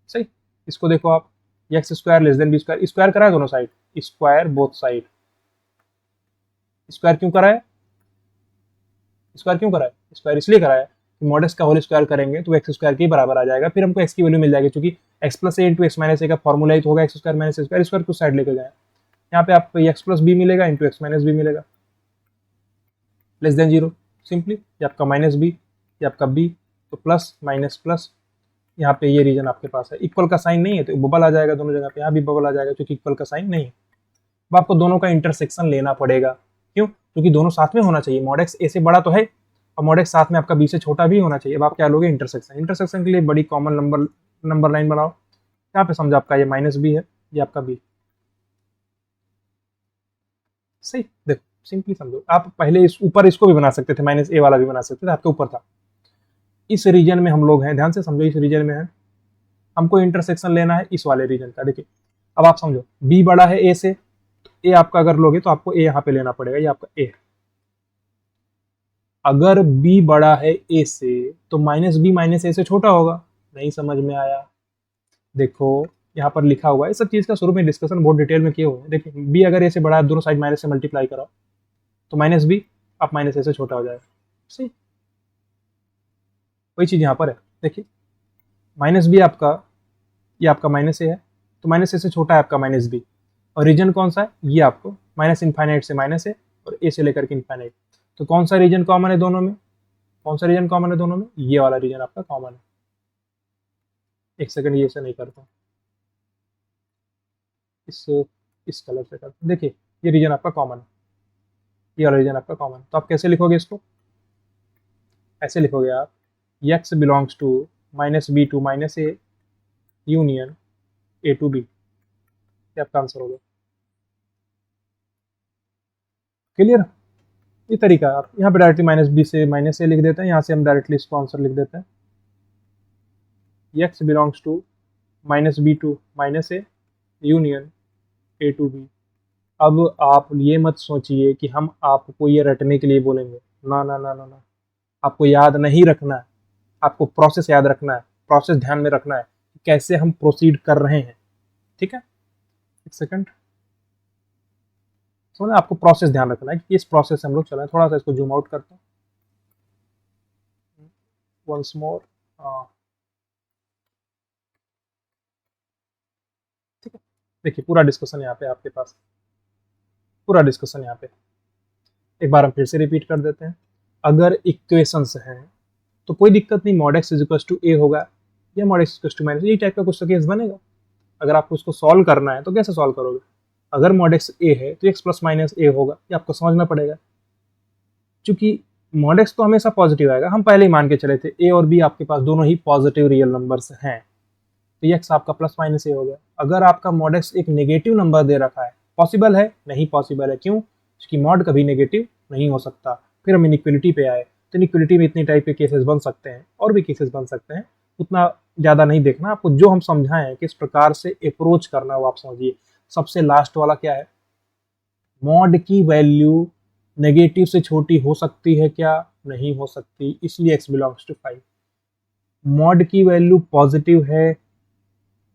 सही। इसको देखो आप, x square less than b square, square कराए दोनों side, square both side, square क्यों कराए, स्क्वायर इसलिए कराया कि मॉड एक्स का होल स्क्वायर करेंगे तो एक्स स्क्वायर के ही बराबर आ जाएगा, फिर हमको एक्स की वैल्यू मिल जाएगी, क्योंकि x plus a into x minus ए का फॉर्मूला ही तो होगा एक्स स्क्वायर माइनस ए स्क्वायर, स्क्वायर को साइड लेकर जाए, यहाँ पे आपको एक्स प्लस बी मिलेगा इंटू एक्स माइनस बी मिलेगा लेस देन 0, सिंपली ये आपका माइनस बी, ये आपका बी, तो प्लस माइनस प्लस, यहाँ पे ये रीजन आपके पास है, इक्वल का साइन नहीं है तो बबल आ जाएगा दोनों जगह पे, यहाँ भी बबल आ जाएगा क्योंकि इक्वल का साइन नहीं है। अब आपको दोनों का इंटरसेक्शन लेना पड़ेगा, क्यों? क्योंकि दोनों साथ में होना चाहिए, मॉड एक्स ए से बड़ा तो है और मॉड एक्स साथ में आपका बी से छोटा भी होना चाहिए। अब आप क्या लोगे? इंटरसेक्शन। इंटरसेक्शन के लिए बड़ी कॉमन नंबर लाइन बनाओ। यहाँ पे समझो आपका ये माइनस बी है, ये आपका बी, सही। देखो सिंपली समझो, आप पहले इस ऊपर इसको भी बना सकते थे, माइनस ए वाला भी बना सकते थे, आपके ऊपर था। इस रीजन में हम लोग हैं, ध्यान से समझो, इस रीजन में है, हमको इंटरसेक्शन लेना है इस वाले रीजन का। देखिए अब आप समझो, बी बड़ा है ए से, तो ए आपका अगर लोगे तो आपको ए यहाँ पे लेना पड़ेगा, ये आपका ए है। अगर बी बड़ा है ए से तो माइनस बी माइनस ए से छोटा होगा। नहीं समझ में आया? देखो यहाँ पर लिखा हुआ है, सब चीज का शुरू में डिस्कशन बहुत डिटेल में किए हुए हैं। देखिए बी अगर ए से बड़ा है, दोनों साइड माइनस से मल्टीप्लाई कराओ तो माइनस बी आप माइनस ए से छोटा हो जाएगा, सही। वही चीज यहाँ पर है, देखिए माइनस बी आपका, ये आपका माइनस ए है, तो माइनस ए से छोटा है आपका माइनस बी। और रीजन कौन सा है? ये आपको माइनस इन्फाइनाइट से माइनस है और ए से लेकर के इन्फाइनाइट। तो कौन सा रीजन कॉमन है दोनों में? कौन सा रीजन कॉमन है दोनों में? ये वाला रीजन आपका कॉमन है। एक सेकंड, ये से नहीं करता, इस इस कलर से करता। देखिए ये रीजन आपका कॉमन है, ये वाला रीजन आपका कॉमन है। तो आप कैसे लिखोगे इसको? ऐसे लिखोगे आप, x belongs to minus b to minus a union a to b. ये आपका आंसर होगा। क्लियर? ये तरीका है। आप यहाँ पे डायरेक्टली माइनस बी से माइनस ए लिख देते हैं, यहाँ से हम डायरेक्टली इसको आंसर लिख देते हैं, x belongs to minus b to minus a union a to b. अब आप ये मत सोचिए कि हम आपको ये रटने के लिए बोलेंगे, ना ना ना ना ना, आपको याद नहीं रखना है, आपको प्रोसेस याद रखना है, प्रोसेस ध्यान में रखना है, कैसे हम प्रोसीड कर रहे हैं, ठीक है? एक सेकंड, समझ, आपको प्रोसेस ध्यान रखना है कि इस प्रोसेस से हम लोग चल रहे हैं। थोड़ा सा इसको जूम आउट करते हैं, वंस मोर, ठीक है। देखिए पूरा डिस्कशन यहाँ पे आपके पास, पूरा डिस्कशन यहाँ पे एक बार हम फिर से रिपीट कर देते हैं। अगर इक्वेशंस हैं तो कोई दिक्कत नहीं, mod x is equal to a होगा या mod x equal to minus, ये टाइप का कुछ तो केस बनेगा। अगर आपको इसको सॉल्व करना है तो कैसे सॉल्व करोगे? अगर मॉड एक्स ए है तो एक्स प्लस माइनस ए होगा, ये आपको समझना पड़ेगा। क्योंकि मॉड एक्स तो हमेशा पॉजिटिव आएगा, हम पहले ही मान के चले थे ए और बी आपके पास दोनों ही पॉजिटिव रियल नंबर्स हैं, तो ये एक्स आपका प्लस माइनस ए हो गया। अगर आपका मॉड एक्स एक नेगेटिव नंबर दे रखा है, पॉसिबल है? नहीं पॉसिबल है। क्यों? क्योंकि मॉड कभी नेगेटिव नहीं हो सकता। फिर हम इनइक्वलिटी पे आए, तो इनइक्वलिटी में इतने टाइप के केसेस बन सकते हैं, और भी केसेस बन सकते हैं, उतना ज़्यादा नहीं देखना आपको। जो हम समझाएं किस प्रकार से अप्रोच करना वो आप समझिए। सबसे लास्ट वाला क्या है? मॉड की वैल्यू नेगेटिव से छोटी हो सकती है क्या? नहीं हो सकती, इसलिए x बिलोंग्स टू 5। मॉड की वैल्यू पॉजिटिव है,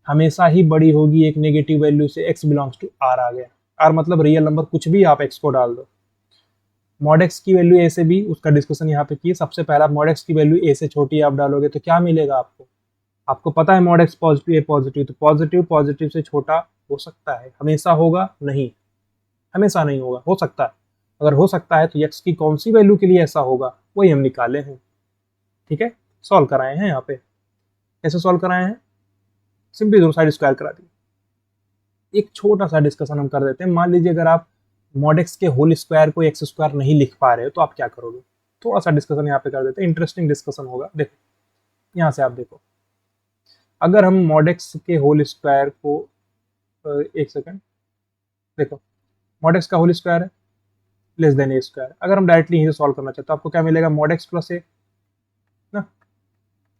हमेशा ही बड़ी होगी एक नेगेटिव वैल्यू से, x बिलोंग्स टू r आ गया। r मतलब रियल नंबर, कुछ भी आप x को डाल दो। मॉड x की वैल्यू a से b, उसका डिस्कशन यहाँ पे किए। सबसे पहला मॉड x की वैल्यू a से छोटी आप डालोगे तो क्या मिलेगा आपको? आपको पता है mod x positive, a positive, तो पॉजिटिव पॉजिटिव से छोटा हो सकता है। हमेशा होगा? नहीं, हमेशा नहीं होगा, हो सकता है। अगर हो सकता है तो x की कौन सी वैल्यू के लिए ऐसा होगा, वही हम निकाले हैं, ठीक है? सॉल्व कराए हैं यहाँ पे। कैसे सॉल्व कराए हैं? सिंपली दोनों साइड स्क्वायर करा दिए। एक छोटा सा डिस्कशन हम कर देते हैं। मान लीजिए अगर आप मॉड एक्स के होल स्क्वायर को एक्स स्क्वायर नहीं लिख पा रहे हो तो आप क्या करोगे? थोड़ा सा डिस्कशन यहाँ पे कर देते हैं, इंटरेस्टिंग डिस्कशन होगा। देखो यहाँ से आप देखो, अगर हम मॉड एक्स के होल स्क्वायर को, एक सेकंड, देखो मॉड एक्स का होल स्क्वायर है लेस देन ए स्क्वायर। अगर हम डायरेक्टली यहीं से सॉल्व करना चाहते हैं तो आपको क्या मिलेगा? मॉड एक्स प्लस ए ना,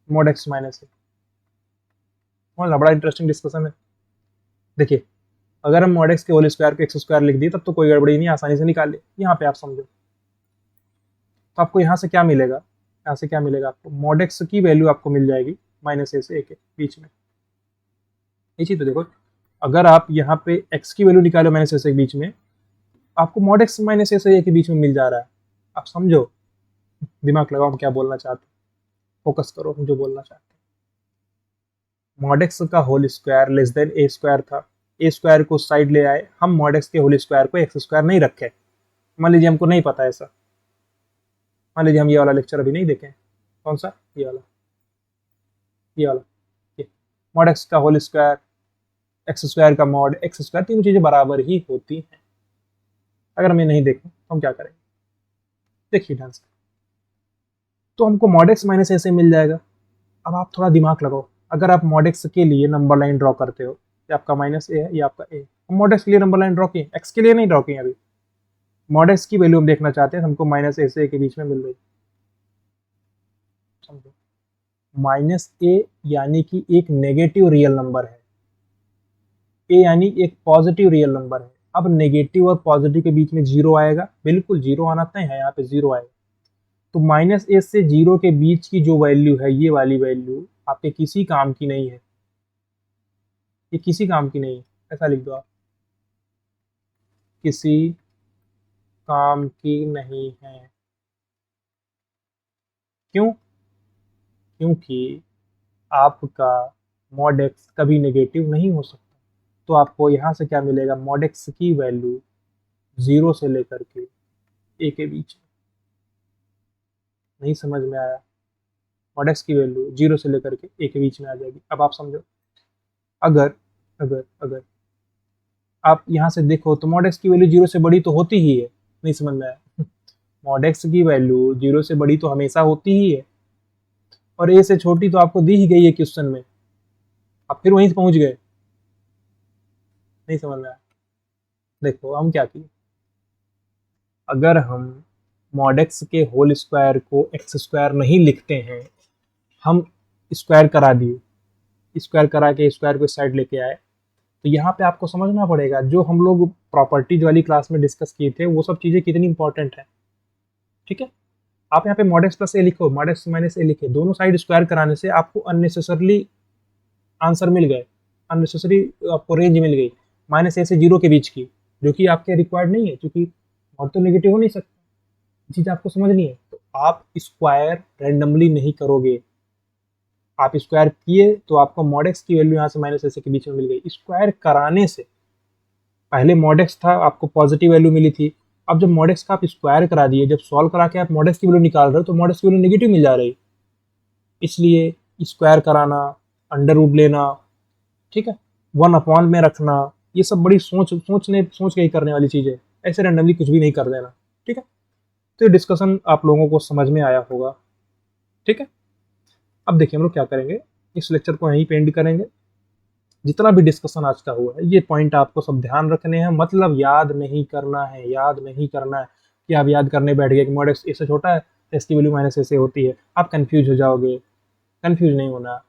मॉड एक्स माइनस ए। बड़ा इंटरेस्टिंग डिस्कशन है। देखिए अगर हम मॉड एक्स के होल स्क्वायर को एक्स स्क्वायर लिख दिए तब तो कोई गड़बड़ी नहीं, आसानी से निकाल ले। यहाँ पे आप समझो तो आपको यहाँ से क्या मिलेगा? यहाँ से क्या मिलेगा आपको? मॉड एक्स की वैल्यू आपको मिल जाएगी माइनस ए से ए के बीच में। ये चीज तो देखो, अगर आप यहाँ पे x की वैल्यू निकालो माइनस ए से के बीच में, आपको मॉड एक्स माइनस ए से ए के बीच में मिल जा रहा है। आप समझो, दिमाग लगाओ, हम क्या बोलना चाहते हैं, फोकस करो हम जो बोलना चाहते हैं। मॉड एक्स का होल स्क्वायर लेस देन ए स्क्वायर था, ए स्क्वायर को साइड ले आए, हम मॉड एक्स के होल स्क्वायर को एक्स स्क्वायर नहीं रखे। मान लीजिए हमको नहीं पता ऐसा, मान लीजिए हम ये वाला लेक्चर अभी नहीं देखें। कौन सा? ये वाला, ये वाला। मॉड एक्स का होल स्क्वायर, एक्स स्क्वायर का मॉड एक्स स्क्वायर, तीनों चीज़ें बराबर ही होती हैं। अगर हमें नहीं देखना तो हम क्या करेंगे, देखिए ध्यान से। तो हमको मॉड एक्स माइनस ए से मिल जाएगा। अब आप थोड़ा दिमाग लगाओ, अगर आप मॉड एक्स के लिए नंबर लाइन ड्रॉ करते हो, ये आपका माइनस ए है, ये आपका ए, हम मॉड एक्स के लिए नंबर लाइन ड्रॉ किए, एक्स के लिए नहीं ड्रॉ किए अभी। मॉड एक्स की वैल्यू हम देखना चाहते हैं, हमको माइनस ए से ए के बीच में मिल रही, समझो। माइनस ए यानी कि एक नेगेटिव रियल नंबर है, ए यानी एक पॉजिटिव रियल नंबर है। अब नेगेटिव और पॉजिटिव के बीच में जीरो आएगा, बिल्कुल जीरो आना तय है, यहाँ पे जीरो आएगा। तो माइनस ए से जीरो के बीच की जो वैल्यू है, ये वाली वैल्यू आपके किसी काम की नहीं है, ये किसी काम की नहीं है, ऐसा लिख दो आप, किसी काम की नहीं है। क्यों? क्योंकि आपका मॉड एक्स कभी नेगेटिव नहीं हो सकता। तो आपको यहाँ से क्या मिलेगा, मॉड एक्स की वैल्यू जीरो से लेकर के ए के बीच में। नहीं समझ में आया? मॉड एक्स की वैल्यू जीरो से लेकर के ए के बीच में आ जाएगी। अब आप समझो, अगर अगर अगर आप यहाँ से देखो तो मॉड एक्स की वैल्यू जीरो से बड़ी तो होती ही है। नहीं समझ में आया? मॉड एक्स की वैल्यू जीरो से बड़ी तो हमेशा होती ही है, और ए से छोटी तो आपको दी ही गई है क्वेश्चन में, आप फिर वहीं से पहुंच गए। नहीं समझ में आया? देखो हम क्या किए, अगर हम मॉड एक्स के होल स्क्वायर को एक्स स्क्वायर नहीं लिखते हैं, हम स्क्वायर करा दिए, स्क्वायर करा के स्क्वायर को साइड लेके आए, तो यहाँ पे आपको समझना पड़ेगा जो हम लोग प्रॉपर्टीज वाली क्लास में डिस्कस किए थे वो सब चीज़ें कितनी इंपॉर्टेंट है। ठीक है, आप यहाँ पे मॉड एक्स प्लस ए लिखो, मॉड एक्स माइनस ए लिखे, दोनों साइड स्क्वायर कराने से आपको अननेसेसरली आंसर मिल गए, अननेसेसरी आपको रेंज मिल गई माइनस ए से जीरो के बीच की, जो कि आपके रिक्वायर्ड नहीं है, क्योंकि मॉड तो नेगेटिव हो नहीं सकता। चीज़ आपको समझनी है। तो आप स्क्वायर रैंडमली नहीं करोगे, आप स्क्वायर किए तो आपको मॉड एक्स की वैल्यू यहाँ से माइनस ए से के बीच में मिल गई। स्क्वायर कराने से पहले मॉड एक्स था, आपको पॉजिटिव वैल्यू मिली थी, अब जब मॉड एक्स का आप स्क्वायर करा दिए, जब सॉल्व करा के आप मॉड एक्स की वैल्यू निकाल रहे हो तो मॉड एक्स की वैल्यू नेगेटिव मिल जा रही। इसलिए स्क्वायर कराना, अंडर रूट लेना, ठीक है, वन अपॉन में रखना, ये सब बड़ी सोच के ही करने वाली चीज़ है, ऐसे रैंडमली कुछ भी नहीं कर देना। ठीक है, तो ये डिस्कशन आप लोगों को समझ में आया होगा। ठीक है, अब देखिए हम लोग क्या करेंगे, इस लेक्चर को यहीं पे एंड करेंगे। जितना भी डिस्कशन आज का हुआ है ये पॉइंट आपको सब ध्यान रखने हैं, मतलब याद नहीं करना है, याद नहीं करना है कि आप याद करने बैठ गए कि मॉड एक्स इससे छोटा है तो इसकी वैल्यू माइनस ऐसे होती है, आप कंफ्यूज हो जाओगे। कंफ्यूज नहीं होना,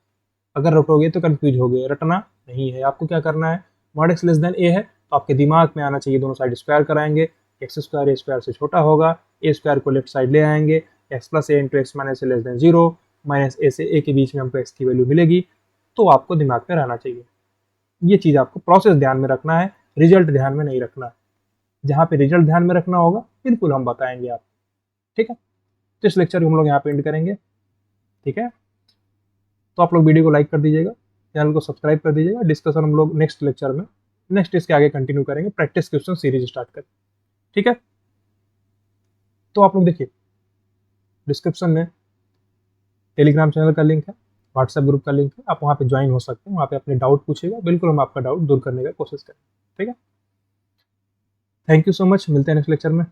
अगर रटोगे तो कंफ्यूज हो गए, रटना नहीं है। आपको क्या करना है, mod x less than a है तो आपके दिमाग में आना चाहिए दोनों साइड स्क्वायर कराएंगे, एक्स स्क्वायर ए स्क्वायर से छोटा होगा, ए स्क्वायर को लेफ्ट साइड ले आएंगे, x plus a into x minus A less than zero, minus ए से ए के बीच में हमको एक्स की वैल्यू मिलेगी। तो आपको दिमाग में रहना चाहिए, ये चीज़ आपको प्रोसेस ध्यान में रखना है, रिजल्ट ध्यान में नहीं रखना है। जहाँ पे रिजल्ट ध्यान में रखना होगा बिल्कुल हम बताएंगे आप। ठीक है, तो इस लेक्चर को हम लोग यहाँ पे एंड करेंगे। ठीक है, तो आप लोग वीडियो को लाइक कर दीजिएगा, चैनल को सब्सक्राइब कर दीजिएगा। डिस्कशन हम लोग नेक्स्ट लेक्चर में, नेक्स्ट इसके आगे कंटिन्यू करेंगे, प्रैक्टिस क्वेश्चन सीरीज स्टार्ट करें। ठीक है, तो आप लोग देखिए डिस्क्रिप्शन में टेलीग्राम चैनल का लिंक है, व्हाट्सएप ग्रुप का लिंक है, आप वहाँ पे ज्वाइन हो सकते हैं, वहाँ पे अपने डाउट पूछिएगा, बिल्कुल हम आपका डाउट दूर करने का कोशिश करें। ठीक है, थैंक यू सो मच, मिलते हैं नेक्स्ट लेक्चर में।